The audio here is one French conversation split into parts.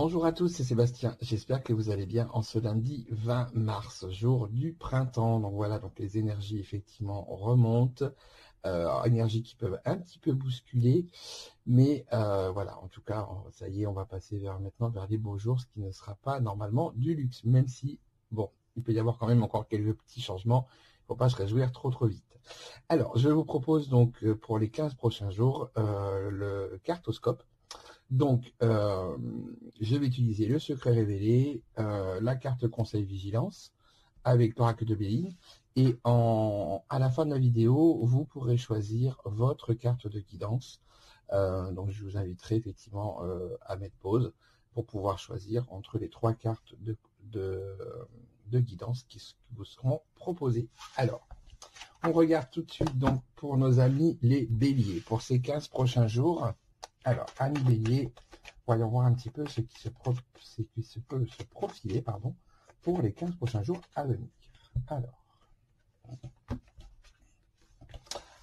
Bonjour à tous, c'est Sébastien. J'espère que vous allez bien en ce lundi 20 mars, jour du printemps. Donc voilà, donc les énergies effectivement remontent, énergies qui peuvent un petit peu bousculer, mais voilà, en tout cas, ça y est, on va passer maintenant vers les beaux jours, ce qui ne sera pas normalement du luxe, même si, bon, il peut y avoir quand même encore quelques petits changements. Il ne faut pas se réjouir trop vite. Alors, je vous propose donc pour les 15 prochains jours le cartoscope. Donc, je vais utiliser le secret révélé, la carte conseil vigilance avec l'oracle de Béline. Et à la fin de la vidéo, vous pourrez choisir votre carte de guidance. Donc, je vous inviterai effectivement à mettre pause pour pouvoir choisir entre les 3 cartes de guidance qui vous seront proposées. Alors, on regarde tout de suite donc pour nos amis les béliers. Pour ces 15 prochains jours, alors, amis béliers, voyons voir un petit peu ce qui peut se profiler pour les 15 prochains jours à venir.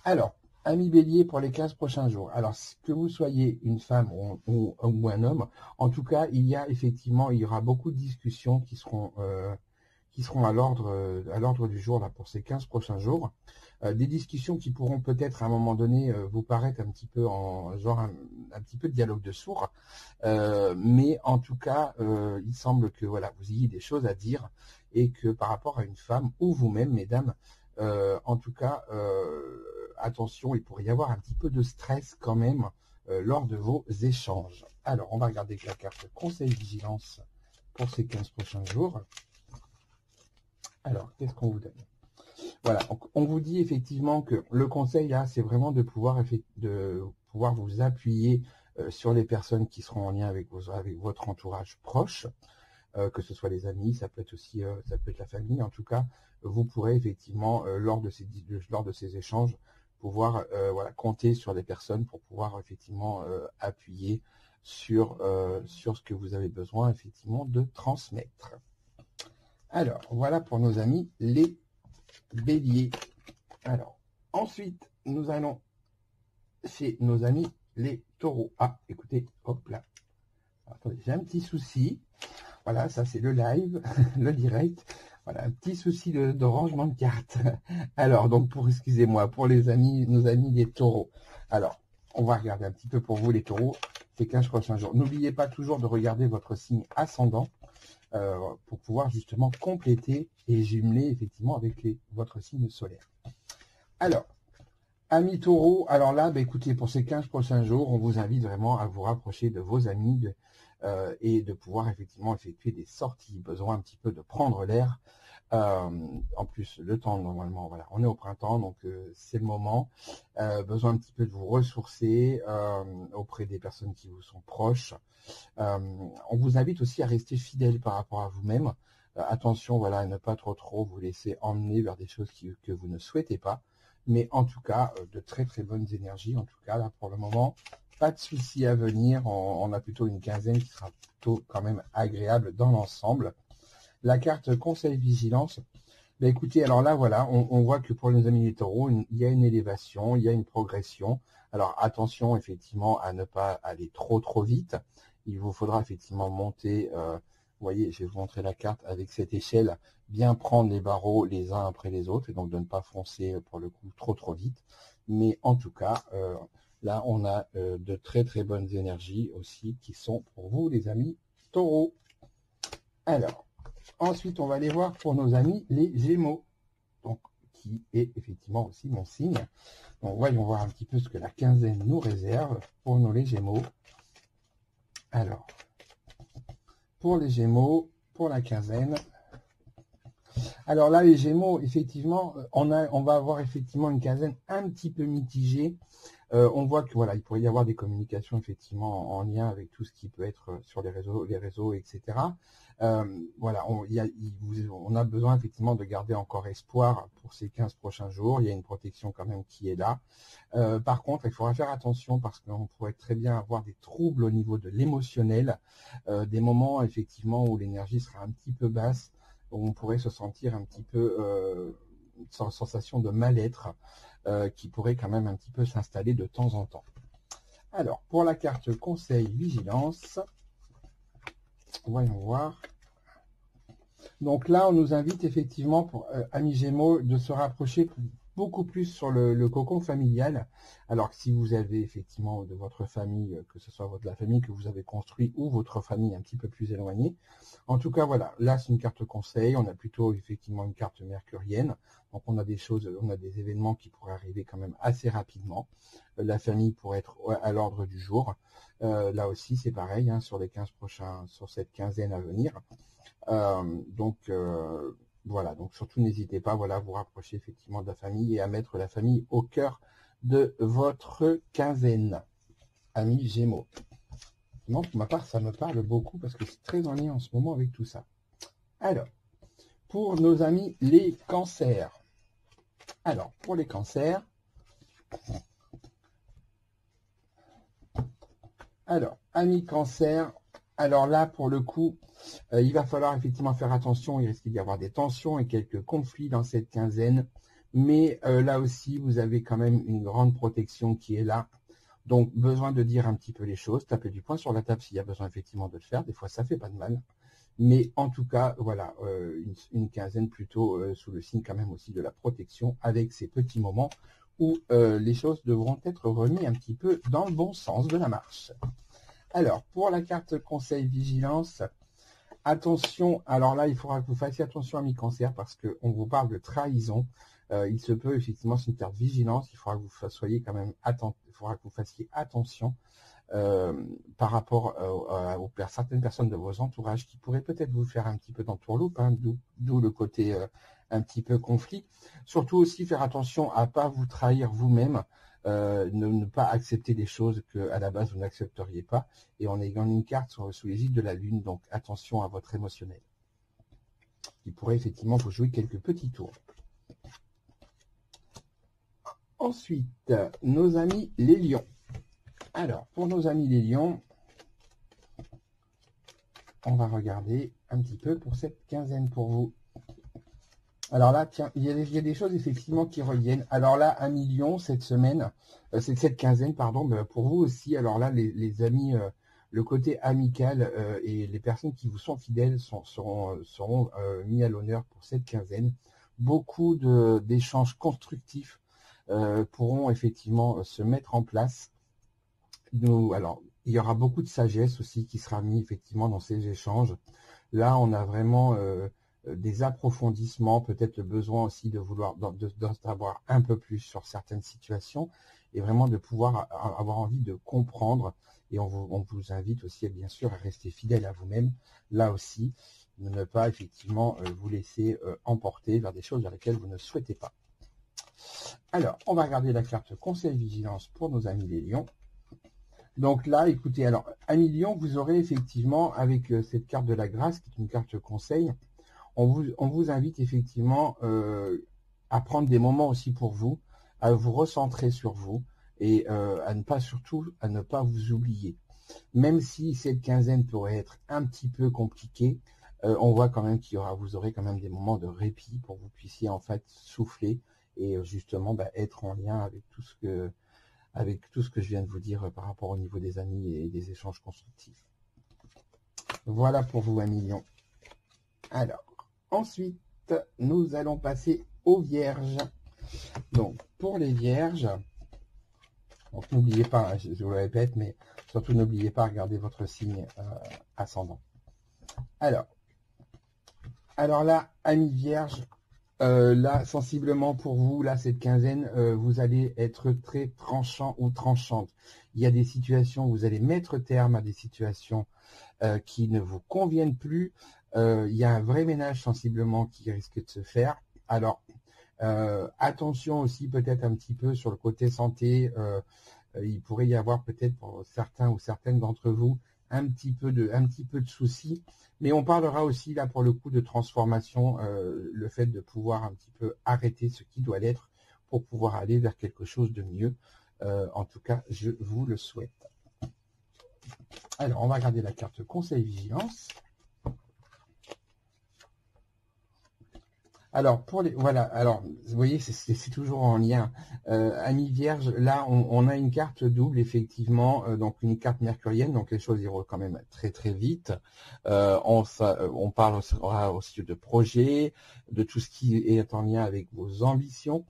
Alors, amis bélier pour les 15 prochains jours. Alors, que vous soyez une femme ou un homme, en tout cas, il y aura beaucoup de discussions qui seront à l'ordre du jour là pour ces 15 prochains jours. Des discussions qui pourront peut-être à un moment donné vous paraître un petit peu un petit peu de dialogue de sourds, mais en tout cas, il semble que voilà, vous ayez des choses à dire et que par rapport à une femme ou vous-même, mesdames, en tout cas, attention, il pourrait y avoir un petit peu de stress quand même lors de vos échanges. Alors, on va regarder la carte conseil vigilance pour ces 15 prochains jours. Alors, qu'est-ce qu'on vous donne? Voilà, on vous dit effectivement que le conseil là, c'est vraiment de pouvoir vous appuyer sur les personnes qui seront en lien avec votre entourage proche, que ce soit les amis, ça peut être aussi ça peut être la famille. En tout cas, vous pourrez effectivement lors de ces échanges pouvoir compter sur les personnes pour pouvoir effectivement appuyer sur ce que vous avez besoin effectivement de transmettre. Alors, voilà pour nos amis les béliers. Alors, ensuite, nous allons chez nos amis les taureaux. Ah, écoutez, hop là. Attendez, j'ai un petit souci. Voilà, ça c'est le live, le direct. Voilà, un petit souci de rangement de cartes. Alors, donc, excusez-moi, pour nos amis les taureaux. Alors, on va regarder un petit peu pour vous les taureaux, ces 15 prochains jours. N'oubliez pas toujours de regarder votre signe ascendant. Pour pouvoir justement compléter et jumeler effectivement avec votre signe solaire. Alors, amis taureaux, alors là, écoutez, pour ces 15 prochains jours, on vous invite vraiment à vous rapprocher de vos amis et de pouvoir effectivement effectuer des sorties, besoin un petit peu de prendre l'air. En plus, le temps, normalement, voilà, on est au printemps, donc c'est le moment. Besoin un petit peu de vous ressourcer auprès des personnes qui vous sont proches. On vous invite aussi à rester fidèle par rapport à vous-même. Attention, voilà, à ne pas trop vous laisser emmener vers des choses que vous ne souhaitez pas. Mais en tout cas, de très bonnes énergies. En tout cas, là, pour le moment, pas de soucis à venir. On a plutôt une quinzaine qui sera plutôt quand même agréable dans l'ensemble. La carte conseil vigilance. Écoutez, alors là, voilà, on voit que pour les amis des taureaux, il y a une élévation, il y a une progression. Alors attention, effectivement, à ne pas aller trop vite. Il vous faudra effectivement monter, vous voyez, je vais vous montrer la carte avec cette échelle, bien prendre les barreaux les uns après les autres, et donc de ne pas foncer pour le coup trop vite. Mais en tout cas, là, on a de très bonnes énergies aussi qui sont pour vous, les amis taureaux. Alors, ensuite, on va aller voir pour nos amis les Gémeaux, donc qui est effectivement aussi mon signe. Donc, voyons voir un petit peu ce que la quinzaine nous réserve pour nos les Gémeaux. Alors, pour les Gémeaux, pour la quinzaine. Alors là, les Gémeaux, effectivement, on va avoir effectivement une quinzaine un petit peu mitigée. On voit que voilà, il pourrait y avoir des communications effectivement en lien avec tout ce qui peut être sur les réseaux, etc. Voilà, on a besoin effectivement de garder encore espoir pour ces 15 prochains jours. Il y a une protection quand même qui est là. Par contre, il faudra faire attention parce qu'on pourrait très bien avoir des troubles au niveau de l'émotionnel, des moments effectivement où l'énergie sera un petit peu basse, où on pourrait se sentir un petit peu une sensation de mal-être qui pourrait quand même un petit peu s'installer de temps en temps. Alors, pour la carte conseil vigilance, Voyons voir. Donc là, on nous invite effectivement, pour amis Gémeaux, de se rapprocher beaucoup plus sur le cocon familial. Alors que si vous avez effectivement de votre famille, que ce soit la famille que vous avez construite ou votre famille un petit peu plus éloignée. En tout cas, voilà, là c'est une carte conseil. On a plutôt effectivement une carte mercurienne. Donc on a des choses, on a des événements qui pourraient arriver quand même assez rapidement. La famille pourrait être à l'ordre du jour. Là aussi, c'est pareil, hein, sur les 15 prochains, sur cette quinzaine à venir. Voilà, donc surtout n'hésitez pas, voilà, à vous rapprocher effectivement de la famille et à mettre la famille au cœur de votre quinzaine, amis Gémeaux. Non, pour ma part, ça me parle beaucoup parce que c'est très en lien en ce moment avec tout ça. Alors, pour nos amis les cancers. Alors, pour les cancers, alors, amis cancer, alors là, pour le coup, il va falloir effectivement faire attention. Il risque d'y avoir des tensions et quelques conflits dans cette quinzaine. Mais là aussi, vous avez quand même une grande protection qui est là. Donc, besoin de dire un petit peu les choses. Taper du poing sur la table s'il y a besoin effectivement de le faire. Des fois, ça fait pas de mal. Mais en tout cas, voilà, une quinzaine plutôt sous le signe quand même aussi de la protection, avec ces petits moments où les choses devront être remises un petit peu dans le bon sens de la marche. Alors, pour la carte conseil vigilance, attention, alors là, il faudra que vous fassiez attention à mi-cancer parce qu'on vous parle de trahison. Il se peut, effectivement, c'est une carte vigilance, il faudra que vous soyez quand même attentif, il faudra que vous fassiez attention par rapport aux certaines personnes de vos entourages qui pourraient peut-être vous faire un petit peu d'entourloupe, hein, d'où le côté un petit peu conflit. Surtout aussi faire attention à ne pas vous trahir vous-même, ne pas accepter des choses qu'à la base vous n'accepteriez pas, et en ayant une carte sous l'égide de la Lune, donc attention à votre émotionnel. Il pourrait effectivement vous jouer quelques petits tours. Ensuite, nos amis les lions. Alors, pour nos amis les lions, on va regarder un petit peu pour cette quinzaine pour vous. Alors là, tiens, il y a des choses effectivement qui reviennent. Alors là, 1 million cette semaine, c'est cette quinzaine, pardon, mais pour vous aussi. Alors là, les amis, le côté amical et les personnes qui vous sont fidèles seront mis à l'honneur pour cette quinzaine. Beaucoup d'échanges constructifs pourront effectivement se mettre en place. Alors, il y aura beaucoup de sagesse aussi qui sera mis effectivement dans ces échanges. Là, on a vraiment des approfondissements, peut-être le besoin aussi de vouloir d'avoir un peu plus sur certaines situations et vraiment de pouvoir avoir envie de comprendre. Et on vous invite aussi, bien sûr, à rester fidèle à vous-même. Là aussi, ne pas effectivement vous laisser emporter vers des choses vers lesquelles vous ne souhaitez pas. Alors, on va regarder la carte Conseil Vigilance pour nos amis les lions. Donc là, écoutez, alors, amis lions, vous aurez effectivement, avec cette carte de la grâce, qui est une carte conseil, on vous invite effectivement à prendre des moments aussi pour vous, à vous recentrer sur vous et à ne pas vous oublier. Même si cette quinzaine pourrait être un petit peu compliquée, on voit quand même vous aurez quand même des moments de répit pour que vous puissiez en fait souffler et justement être en lien avec tout ce que je viens de vous dire par rapport au niveau des amis et des échanges constructifs. Voilà pour vous, amis lions. Alors, ensuite, nous allons passer aux vierges. Donc, pour les vierges, n'oubliez pas, hein, je vous le répète, mais surtout n'oubliez pas à regarder votre signe ascendant. Alors là, amis vierges, là, sensiblement pour vous, là, cette quinzaine, vous allez être très tranchant ou tranchante. Il y a des situations où vous allez mettre terme à des situations qui ne vous conviennent plus. Il y a un vrai ménage sensiblement qui risque de se faire. Alors, attention aussi peut-être un petit peu sur le côté santé. Il pourrait y avoir peut-être pour certains ou certaines d'entre vous un petit peu de soucis. Mais on parlera aussi là pour le coup de transformation, le fait de pouvoir un petit peu arrêter ce qui doit l'être pour pouvoir aller vers quelque chose de mieux. En tout cas, je vous le souhaite. Alors, on va regarder la carte Conseil Vigilance. Alors, voilà, alors, vous voyez, c'est toujours en lien. Amis Vierge, là, on a une carte double, effectivement, donc une carte mercurienne, donc les choses iront quand même très très vite. On parlera aussi de projets, de tout ce qui est en lien avec vos ambitions.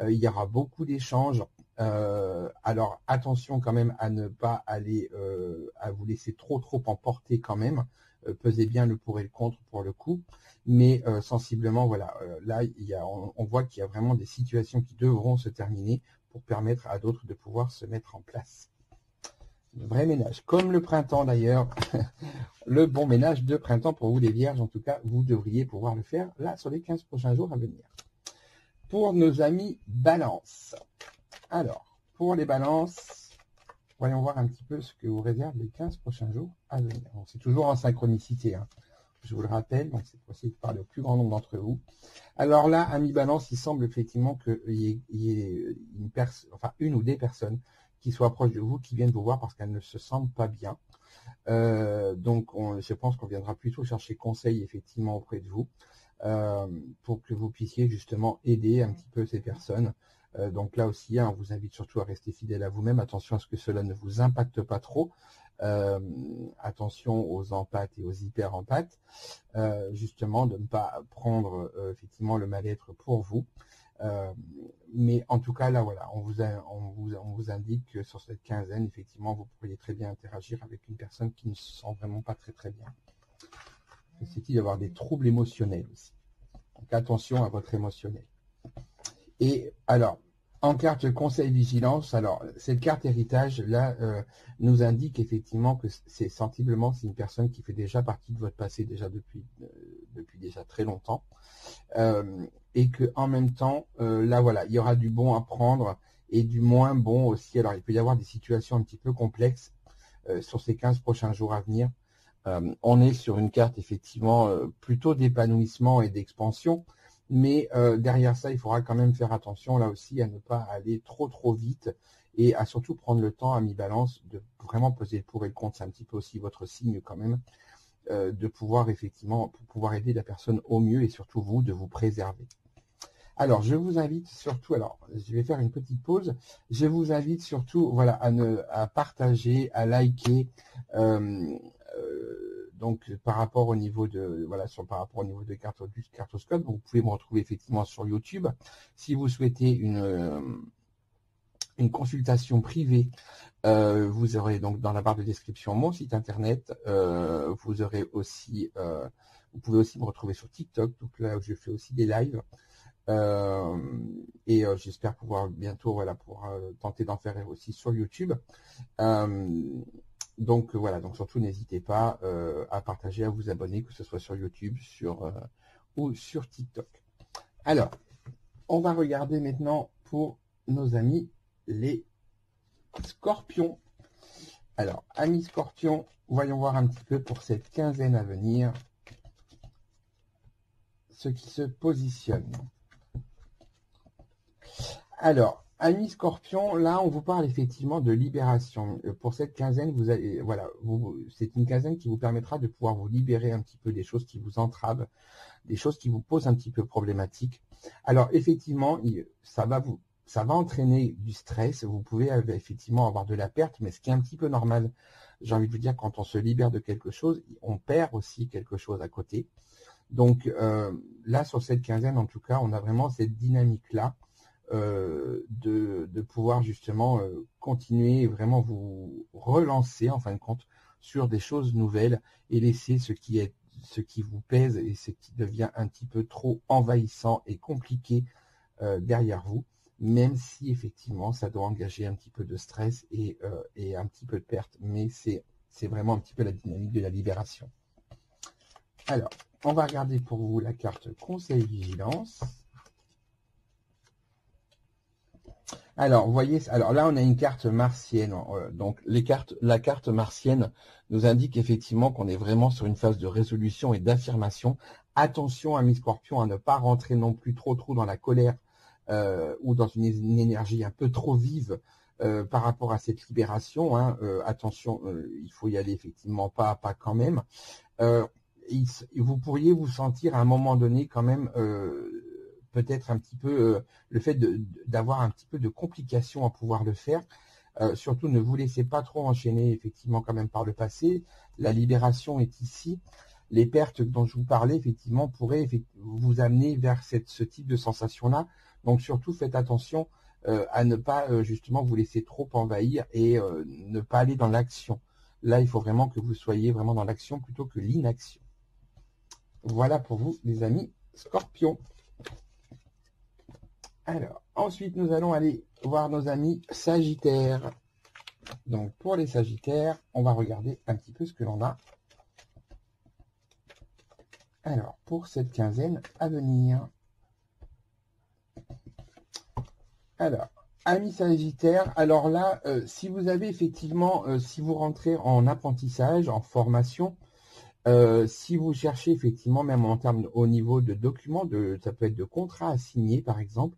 Il y aura beaucoup d'échanges. Alors, attention quand même à ne pas aller, à vous laisser trop emporter quand même. Pesez bien le pour et le contre pour le coup. Mais sensiblement, voilà, là, on voit qu'il y a vraiment des situations qui devront se terminer pour permettre à d'autres de pouvoir se mettre en place. Le vrai ménage, comme le printemps d'ailleurs, le bon ménage de printemps pour vous les vierges, en tout cas, vous devriez pouvoir le faire là sur les 15 prochains jours à venir. Pour nos amis balance, alors, pour les balances, voyons voir un petit peu ce que vous réserve les 15 prochains jours à venir. C'est toujours en synchronicité, hein. Je vous le rappelle, donc c'est possible de parler au plus grand nombre d'entre vous. Alors là, à mi-balance, il semble effectivement qu'il y ait une ou des personnes qui soient proches de vous, qui viennent vous voir parce qu'elles ne se sentent pas bien. Donc, je pense qu'on viendra plutôt chercher conseil effectivement auprès de vous pour que vous puissiez justement aider un petit peu ces personnes. Donc là aussi, on vous invite surtout à rester fidèle à vous-même. Attention à ce que cela ne vous impacte pas trop. Attention aux empathes et aux hyper-empathes, justement de ne pas prendre effectivement le mal-être pour vous. Mais en tout cas, là, voilà, on vous indique que sur cette quinzaine, effectivement, vous pourriez très bien interagir avec une personne qui ne se sent vraiment pas très bien. C'est-il d'avoir des troubles émotionnels aussi. Donc attention à votre émotionnel. Et alors, en carte conseil vigilance, alors cette carte héritage là nous indique effectivement que c'est sensiblement c'est une personne qui fait déjà partie de votre passé déjà depuis déjà très longtemps et que en même temps là voilà il y aura du bon à prendre et du moins bon aussi. Alors il peut y avoir des situations un petit peu complexes sur ces 15 prochains jours à venir. On est sur une carte effectivement plutôt d'épanouissement et d'expansion. Mais derrière ça, il faudra quand même faire attention là aussi à ne pas aller trop vite et à surtout prendre le temps à mi-balance de vraiment peser le pour et le contre. C'est un petit peu aussi votre signe quand même de pouvoir effectivement pour pouvoir aider la personne au mieux et surtout vous de vous préserver. Alors je vous invite surtout, alors je vais faire une petite pause, je vous invite surtout voilà à partager, à liker. Donc par rapport au niveau de Cartoscope, vous pouvez me retrouver effectivement sur YouTube. Si vous souhaitez une consultation privée, vous aurez donc dans la barre de description mon site internet. Vous aurez aussi, vous pouvez aussi me retrouver sur TikTok, donc là où je fais aussi des lives. Et j'espère pouvoir bientôt pour tenter d'en faire aussi sur YouTube. Donc voilà, donc surtout n'hésitez pas à partager, à vous abonner, que ce soit sur YouTube ou sur TikTok. Alors, on va regarder maintenant pour nos amis les scorpions. Alors, amis scorpions, voyons voir un petit peu pour cette quinzaine à venir ce qui se positionne. Alors, amis scorpions, là on vous parle effectivement de libération. Pour cette quinzaine, vous allez, voilà, c'est une quinzaine qui vous permettra de pouvoir vous libérer un petit peu des choses qui vous entravent, des choses qui vous posent un petit peu problématiques. Alors effectivement, ça va entraîner du stress. Vous pouvez effectivement avoir de la perte, mais ce qui est un petit peu normal. J'ai envie de vous dire, quand on se libère de quelque chose, on perd aussi quelque chose à côté. Donc là, sur cette quinzaine, en tout cas, on a vraiment cette dynamique-là. De pouvoir justement continuer et vraiment vous relancer en fin de compte sur des choses nouvelles et laisser ce qui vous pèse et ce qui devient un petit peu trop envahissant et compliqué derrière vous, même si effectivement ça doit engager un petit peu de stress et un petit peu de perte, mais c'est vraiment un petit peu la dynamique de la libération. Alors, on va regarder pour vous la carte conseil vigilance. Alors, vous voyez, alors là, on a une carte martienne. Donc, la carte martienne nous indique effectivement qu'on est vraiment sur une phase de résolution et d'affirmation. Attention, amis scorpions, à ne pas rentrer non plus trop dans la colère ou dans une énergie un peu trop vive par rapport à cette libération. Attention, il faut y aller effectivement pas à pas quand même. Vous pourriez vous sentir à un moment donné quand même peut-être un petit peu le fait d'avoir un petit peu de complications à pouvoir le faire. Surtout, ne vous laissez pas trop enchaîner, effectivement, quand même par le passé. La libération est ici. Les pertes dont je vous parlais, effectivement, pourraient vous amener vers ce type de sensation-là. Donc, surtout, faites attention à ne pas, justement, vous laisser trop envahir et ne pas aller dans l'action. Là, il faut vraiment que vous soyez vraiment dans l'action plutôt que l'inaction. Voilà pour vous, les amis Scorpions. Alors, ensuite, nous allons aller voir nos amis Sagittaires. Donc, pour les Sagittaires, on va regarder un petit peu ce que l'on a. Alors, pour cette quinzaine à venir. Alors, amis Sagittaires, alors là, si vous avez effectivement, si vous rentrez en apprentissage, en formation, si vous cherchez effectivement, même en termes au niveau de documents, ça peut être de contrats à signer par exemple,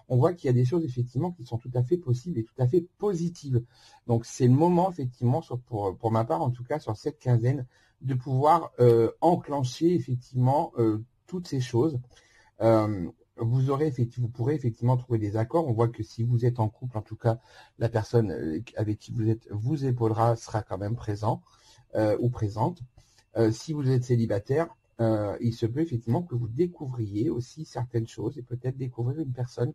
on voit qu'il y a des choses effectivement qui sont tout à fait possibles et tout à fait positives. Donc c'est le moment effectivement, pour ma part en tout cas sur cette quinzaine, de pouvoir enclencher effectivement toutes ces choses. Vous pourrez effectivement trouver des accords. On voit que si vous êtes en couple, en tout cas, la personne avec qui vous êtes vous épaulera, sera quand même présent ou présente. Si vous êtes célibataire, il se peut effectivement que vous découvriez aussi certaines choses et peut-être découvrir une personne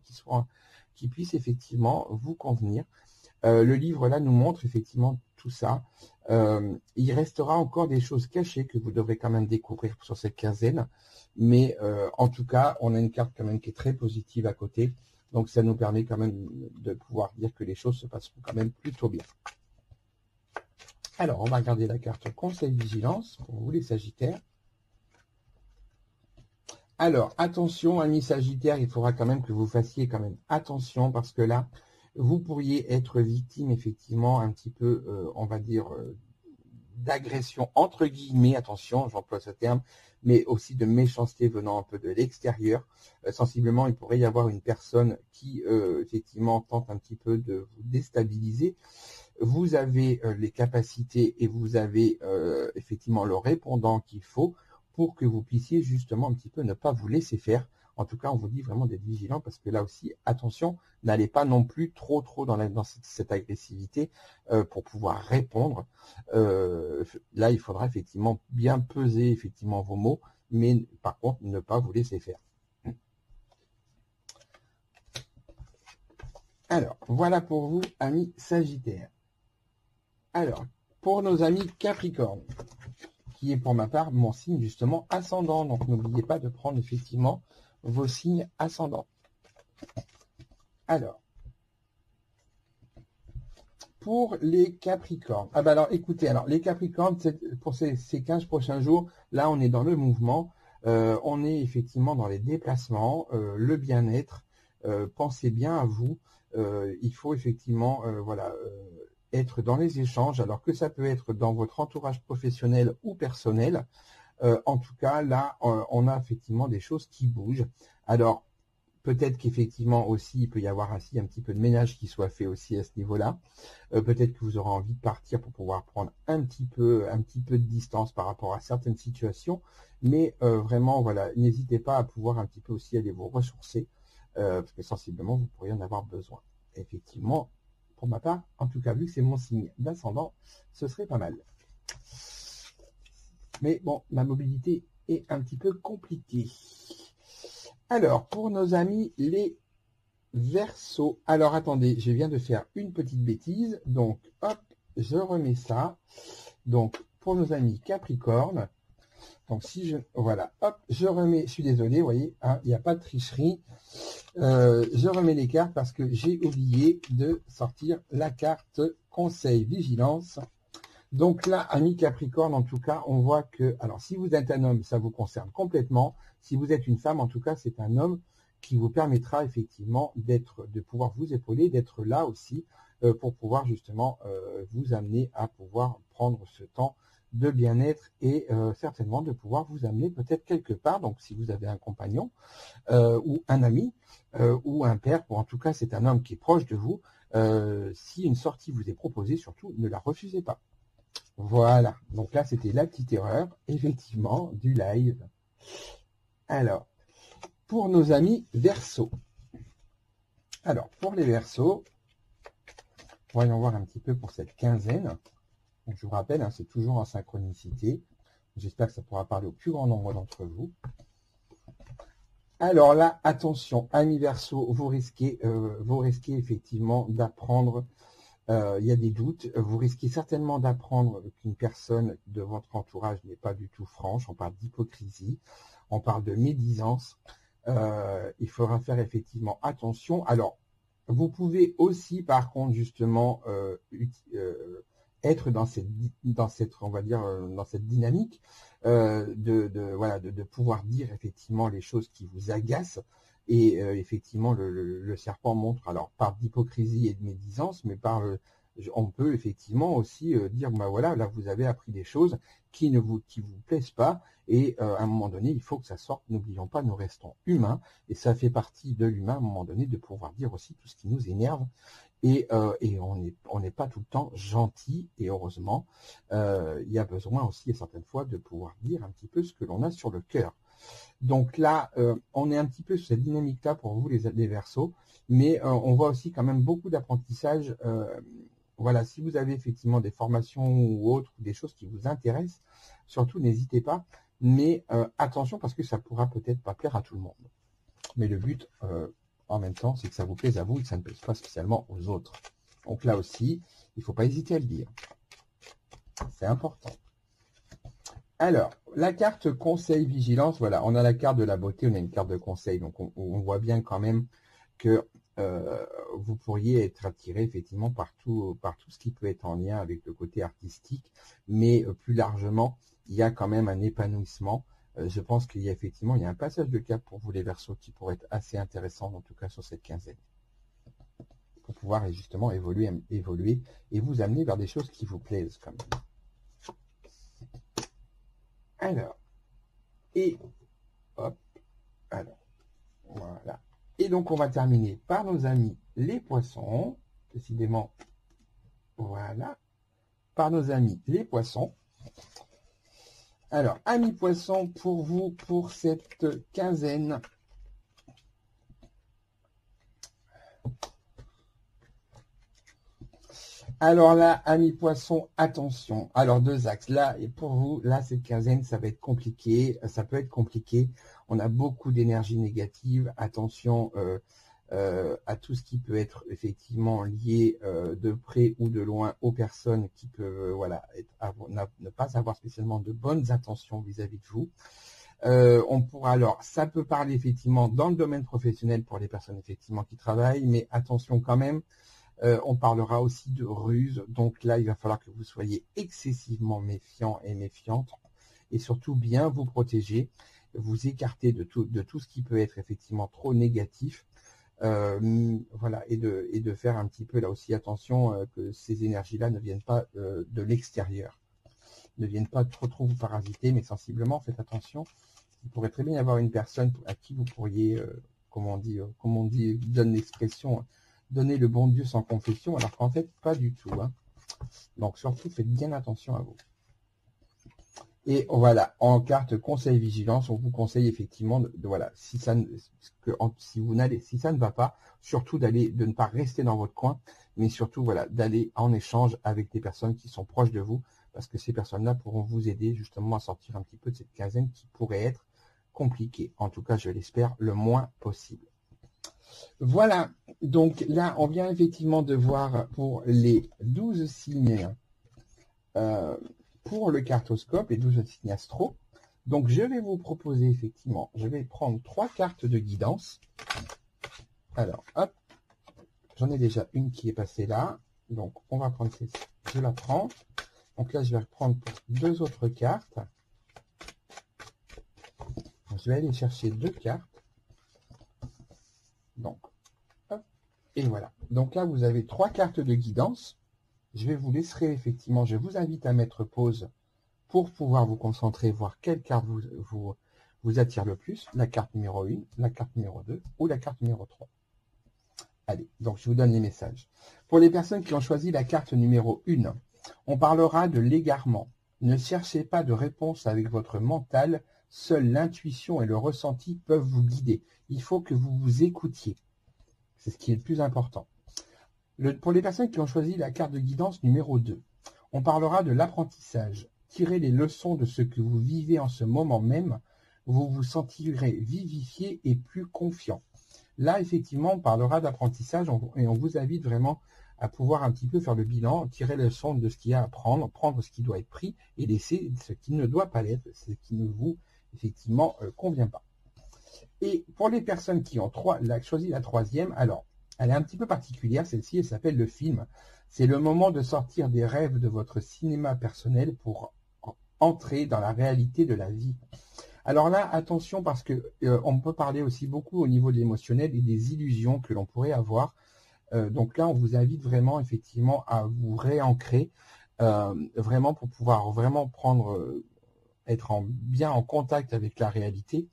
qui puisse effectivement vous convenir. Le livre là nous montre effectivement tout ça. Il restera encore des choses cachées que vous devrez quand même découvrir sur cette quinzaine. Mais en tout cas, on a une carte quand même qui est très positive à côté. Donc ça nous permet quand même de pouvoir dire que les choses se passeront quand même plutôt bien. Alors, on va regarder la carte Conseil Vigilance pour vous les Sagittaires. Alors, attention, amis Sagittaires, il faudra quand même que vous fassiez quand même attention parce que là, vous pourriez être victime effectivement un petit peu, on va dire, d'agression entre guillemets, attention, j'emploie ce terme, mais aussi de méchanceté venant un peu de l'extérieur. Sensiblement, il pourrait y avoir une personne qui, effectivement, tente un petit peu de vous déstabiliser. Vous avez les capacités et vous avez effectivement le répondant qu'il faut pour que vous puissiez justement un petit peu ne pas vous laisser faire. En tout cas, on vous dit vraiment d'être vigilant parce que là aussi, attention, n'allez pas non plus trop dans cette agressivité pour pouvoir répondre. Là, il faudra effectivement bien peser effectivement vos mots, mais par contre, ne pas vous laisser faire. Alors, voilà pour vous, amis Sagittaires. Alors, pour nos amis Capricorne, qui est pour ma part mon signe justement ascendant. Donc, n'oubliez pas de prendre effectivement vos signes ascendants. Alors, pour les Capricornes. Ah ben alors, écoutez, alors les Capricornes, pour ces 15 prochains jours, là, on est dans le mouvement. On est effectivement dans les déplacements, le bien-être. Pensez bien à vous. Il faut effectivement, voilà, être dans les échanges, alors que ça peut être dans votre entourage professionnel ou personnel. En tout cas, là, on a effectivement des choses qui bougent. Alors, peut-être qu'effectivement aussi, il peut y avoir ainsi un petit peu de ménage qui soit fait aussi à ce niveau-là. Peut-être que vous aurez envie de partir pour pouvoir prendre un petit peu de distance par rapport à certaines situations. Mais vraiment, voilà, n'hésitez pas à pouvoir un petit peu aussi aller vous ressourcer, parce que sensiblement, vous pourriez en avoir besoin. Effectivement, pour ma part, en tout cas, vu que c'est mon signe d'ascendant, ce serait pas mal. Mais bon, ma mobilité est un petit peu compliquée. Alors, pour nos amis les Verseaux. Alors, attendez, je viens de faire une petite bêtise. Donc, hop, je remets ça. Donc, pour nos amis Capricorne. Donc, voilà, hop, je remets, je suis désolé, vous voyez, hein, il n'y a pas de tricherie. Je remets les cartes parce que j'ai oublié de sortir la carte Conseil Vigilance. Donc là, amis Capricorne, en tout cas, on voit que, alors si vous êtes un homme, ça vous concerne complètement. Si vous êtes une femme, en tout cas, c'est un homme qui vous permettra effectivement de pouvoir vous épauler, d'être là aussi pour pouvoir justement vous amener à pouvoir prendre ce temps de bien-être et certainement de pouvoir vous amener peut-être quelque part. Donc si vous avez un compagnon ou un ami ou un père, ou en tout cas c'est un homme qui est proche de vous, si une sortie vous est proposée, surtout ne la refusez pas. Voilà, donc là c'était la petite erreur, effectivement, du live. Alors, pour nos amis Verseau. Alors, pour les Verseaux, voyons voir un petit peu pour cette quinzaine. Donc, je vous rappelle, hein, c'est toujours en synchronicité. J'espère que ça pourra parler au plus grand nombre d'entre vous. Alors là, attention, amis Verseau, vous risquez effectivement d'apprendre, il y a des doutes, vous risquez certainement d'apprendre qu'une personne de votre entourage n'est pas du tout franche, on parle d'hypocrisie, on parle de médisance, il faudra faire effectivement attention. Alors, vous pouvez aussi, par contre, justement, être dans cette, on va dire, dans cette dynamique de pouvoir dire effectivement les choses qui vous agacent. Et effectivement, le serpent montre, alors par d'hypocrisie et de médisance, mais on peut effectivement aussi dire, bah voilà, là vous avez appris des choses qui vous plaisent pas, et à un moment donné, il faut que ça sorte. N'oublions pas, nous restons humains, et ça fait partie de l'humain à un moment donné de pouvoir dire aussi tout ce qui nous énerve. Et on n'est pas tout le temps gentil, et heureusement, il y a besoin aussi, certaines fois, de pouvoir dire un petit peu ce que l'on a sur le cœur. Donc là, on est un petit peu sur cette dynamique-là pour vous, les Verseaux, mais on voit aussi quand même beaucoup d'apprentissage. Voilà, si vous avez effectivement des formations ou autres, des choses qui vous intéressent, surtout n'hésitez pas, mais attention parce que ça pourra peut-être pas plaire à tout le monde. Mais le but, en même temps, c'est que ça vous plaise à vous et que ça ne plaise pas spécialement aux autres. Donc là aussi, il ne faut pas hésiter à le dire. C'est important. Alors, la carte conseil vigilance, voilà, on a la carte de la beauté, on a une carte de conseil, donc on voit bien quand même que vous pourriez être attiré effectivement par tout ce qui peut être en lien avec le côté artistique, mais plus largement, il y a quand même un épanouissement. Je pense qu'il y a effectivement un passage de cap pour vous les Verseaux qui pourrait être assez intéressant, en tout cas sur cette quinzaine, pour pouvoir justement évoluer et vous amener vers des choses qui vous plaisent quand même. Alors, et hop, alors, voilà. Et donc, on va terminer par nos amis les poissons, décidément, voilà, par nos amis les poissons. Alors, amis poissons, pour vous, pour cette quinzaine, alors là, amis poissons, attention. Alors, deux axes. Là, et pour vous, là, cette quinzaine, ça va être compliqué. Ça peut être compliqué. On a beaucoup d'énergie négative. Attention à tout ce qui peut être effectivement lié de près ou de loin aux personnes qui peuvent ne pas avoir spécialement de bonnes intentions vis-à-vis de vous. On pourra alors, ça peut parler effectivement dans le domaine professionnel pour les personnes effectivement qui travaillent, mais attention quand même. On parlera aussi de ruse, donc là il va falloir que vous soyez excessivement méfiants et méfiantes et surtout bien vous protéger, vous écarter de tout ce qui peut être effectivement trop négatif, voilà, et de faire un petit peu là aussi attention que ces énergies-là ne viennent pas de l'extérieur, ne viennent pas trop vous parasiter, mais sensiblement faites attention. Il pourrait très bien y avoir une personne à qui vous pourriez, comme on dit, donne l'expression, donner le bon Dieu sans confession, alors qu'en fait, pas du tout. Hein. Donc, surtout, faites bien attention à vous. Et voilà, en carte conseil vigilance, on vous conseille effectivement voilà, si ça ne va pas, surtout de ne pas rester dans votre coin, mais surtout voilà, d'aller en échange avec des personnes qui sont proches de vous, parce que ces personnes-là pourront vous aider justement à sortir un petit peu de cette quinzaine qui pourrait être compliquée. En tout cas, je l'espère, le moins possible. Voilà, donc là, on vient effectivement de voir pour les 12 signes, pour le cartoscope, les 12 signes astro. Donc, je vais vous proposer effectivement, je vais prendre 3 cartes de guidance. Alors, hop, j'en ai déjà une qui est passée là. Donc, on va prendre celle-ci. Je la prends. Donc là, je vais reprendre 2 autres cartes. Donc, je vais aller chercher 2 cartes. Donc, hop, et voilà. Donc là, vous avez 3 cartes de guidance. Je vais vous laisser effectivement, je vous invite à mettre pause pour pouvoir vous concentrer, voir quelle carte vous attire le plus. La carte numéro 1, la carte numéro 2 ou la carte numéro 3. Allez, donc je vous donne les messages. Pour les personnes qui ont choisi la carte numéro 1, on parlera de l'égarement. Ne cherchez pas de réponse avec votre mental, Seule l'intuition et le ressenti peuvent vous guider. Il faut que vous vous écoutiez. C'est ce qui est le plus important. Pour les personnes qui ont choisi la carte de guidance numéro 2, on parlera de l'apprentissage. Tirez les leçons de ce que vous vivez en ce moment même. Vous vous sentirez vivifié et plus confiant. Là, effectivement, on parlera d'apprentissage et on vous invite vraiment à pouvoir un petit peu faire le bilan, tirer les leçons de ce qu'il y a à prendre, prendre ce qui doit être pris et laisser ce qui ne doit pas l'être, ce qui ne vous, effectivement, convient pas. Et pour les personnes qui ont choisi la troisième, alors, elle est un petit peu particulière, celle-ci, elle s'appelle le film. C'est le moment de sortir des rêves de votre cinéma personnel pour entrer dans la réalité de la vie. Alors là, attention parce que on peut parler aussi beaucoup au niveau de l'émotionnel et des illusions que l'on pourrait avoir. Donc là, on vous invite vraiment effectivement à vous réancrer, vraiment pour pouvoir vraiment être bien en contact avec la réalité.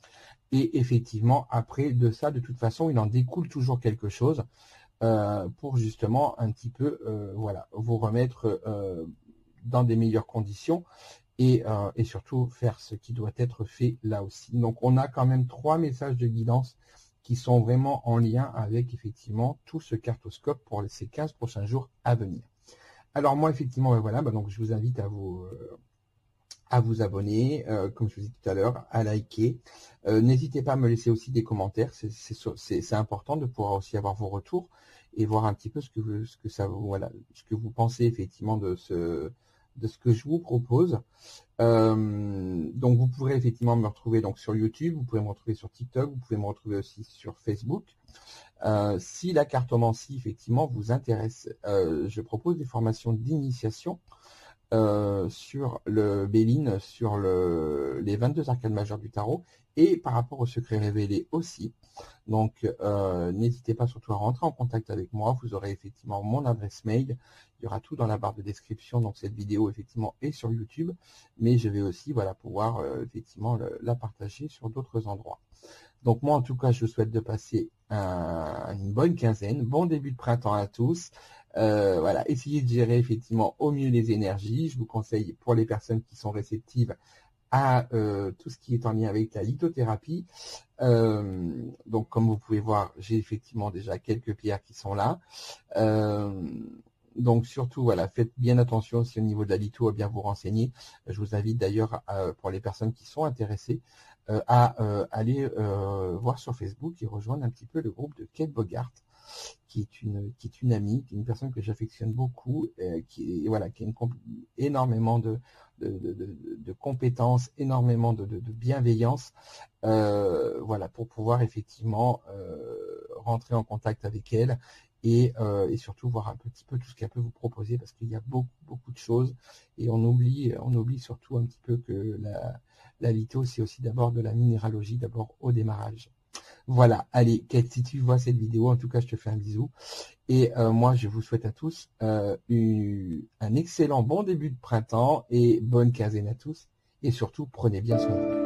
Et effectivement, après de ça, de toute façon, il en découle toujours quelque chose pour justement un petit peu, voilà, vous remettre dans des meilleures conditions. Et surtout faire ce qui doit être fait là aussi. Donc on a quand même 3 messages de guidance qui sont vraiment en lien avec effectivement tout ce cartoscope pour ces 15 prochains jours à venir. Alors moi effectivement, voilà, donc je vous invite à vous abonner, comme je vous ai dit tout à l'heure, à liker. N'hésitez pas à me laisser aussi des commentaires, c'est important de pouvoir aussi avoir vos retours et voir un petit peu ce que vous pensez effectivement de ce que je vous propose. Donc vous pourrez effectivement me retrouver donc sur YouTube, vous pouvez me retrouver sur TikTok, vous pouvez me retrouver aussi sur Facebook. Si la cartomancie effectivement vous intéresse, je propose des formations d'initiation sur le Béline, sur les 22 arcades majeures du tarot et par rapport au secret révélé aussi. Donc n'hésitez pas surtout à rentrer en contact avec moi, vous aurez effectivement mon adresse mail, il y aura tout dans la barre de description, donc cette vidéo effectivement est sur YouTube, mais je vais aussi pouvoir effectivement la partager sur d'autres endroits. Donc moi en tout cas je vous souhaite de passer une bonne quinzaine, bon début de printemps à tous. Voilà, essayez de gérer effectivement au mieux les énergies. Je vous conseille pour les personnes qui sont réceptives à tout ce qui est en lien avec la lithothérapie. Donc comme vous pouvez voir, j'ai effectivement déjà quelques pierres qui sont là. Donc surtout, voilà, faites bien attention si au niveau de la litho à bien vous renseigner. Je vous invite d'ailleurs, pour les personnes qui sont intéressées, à aller voir sur Facebook et rejoindre un petit peu le groupe de Kate Bogart, qui est une amie, qui est une personne que j'affectionne beaucoup, qui a énormément de compétences, énormément de bienveillance, pour pouvoir effectivement rentrer en contact avec elle et surtout voir un petit peu tout ce qu'elle peut vous proposer, parce qu'il y a beaucoup de choses et on oublie surtout un petit peu que la litho, c'est aussi d'abord de la minéralogie, d'abord au démarrage. Voilà, allez, Kate, si tu vois cette vidéo, en tout cas, je te fais un bisou. Et moi, je vous souhaite à tous un excellent bon début de printemps et bonne quinzaine à tous. Et surtout, prenez bien soin de vous.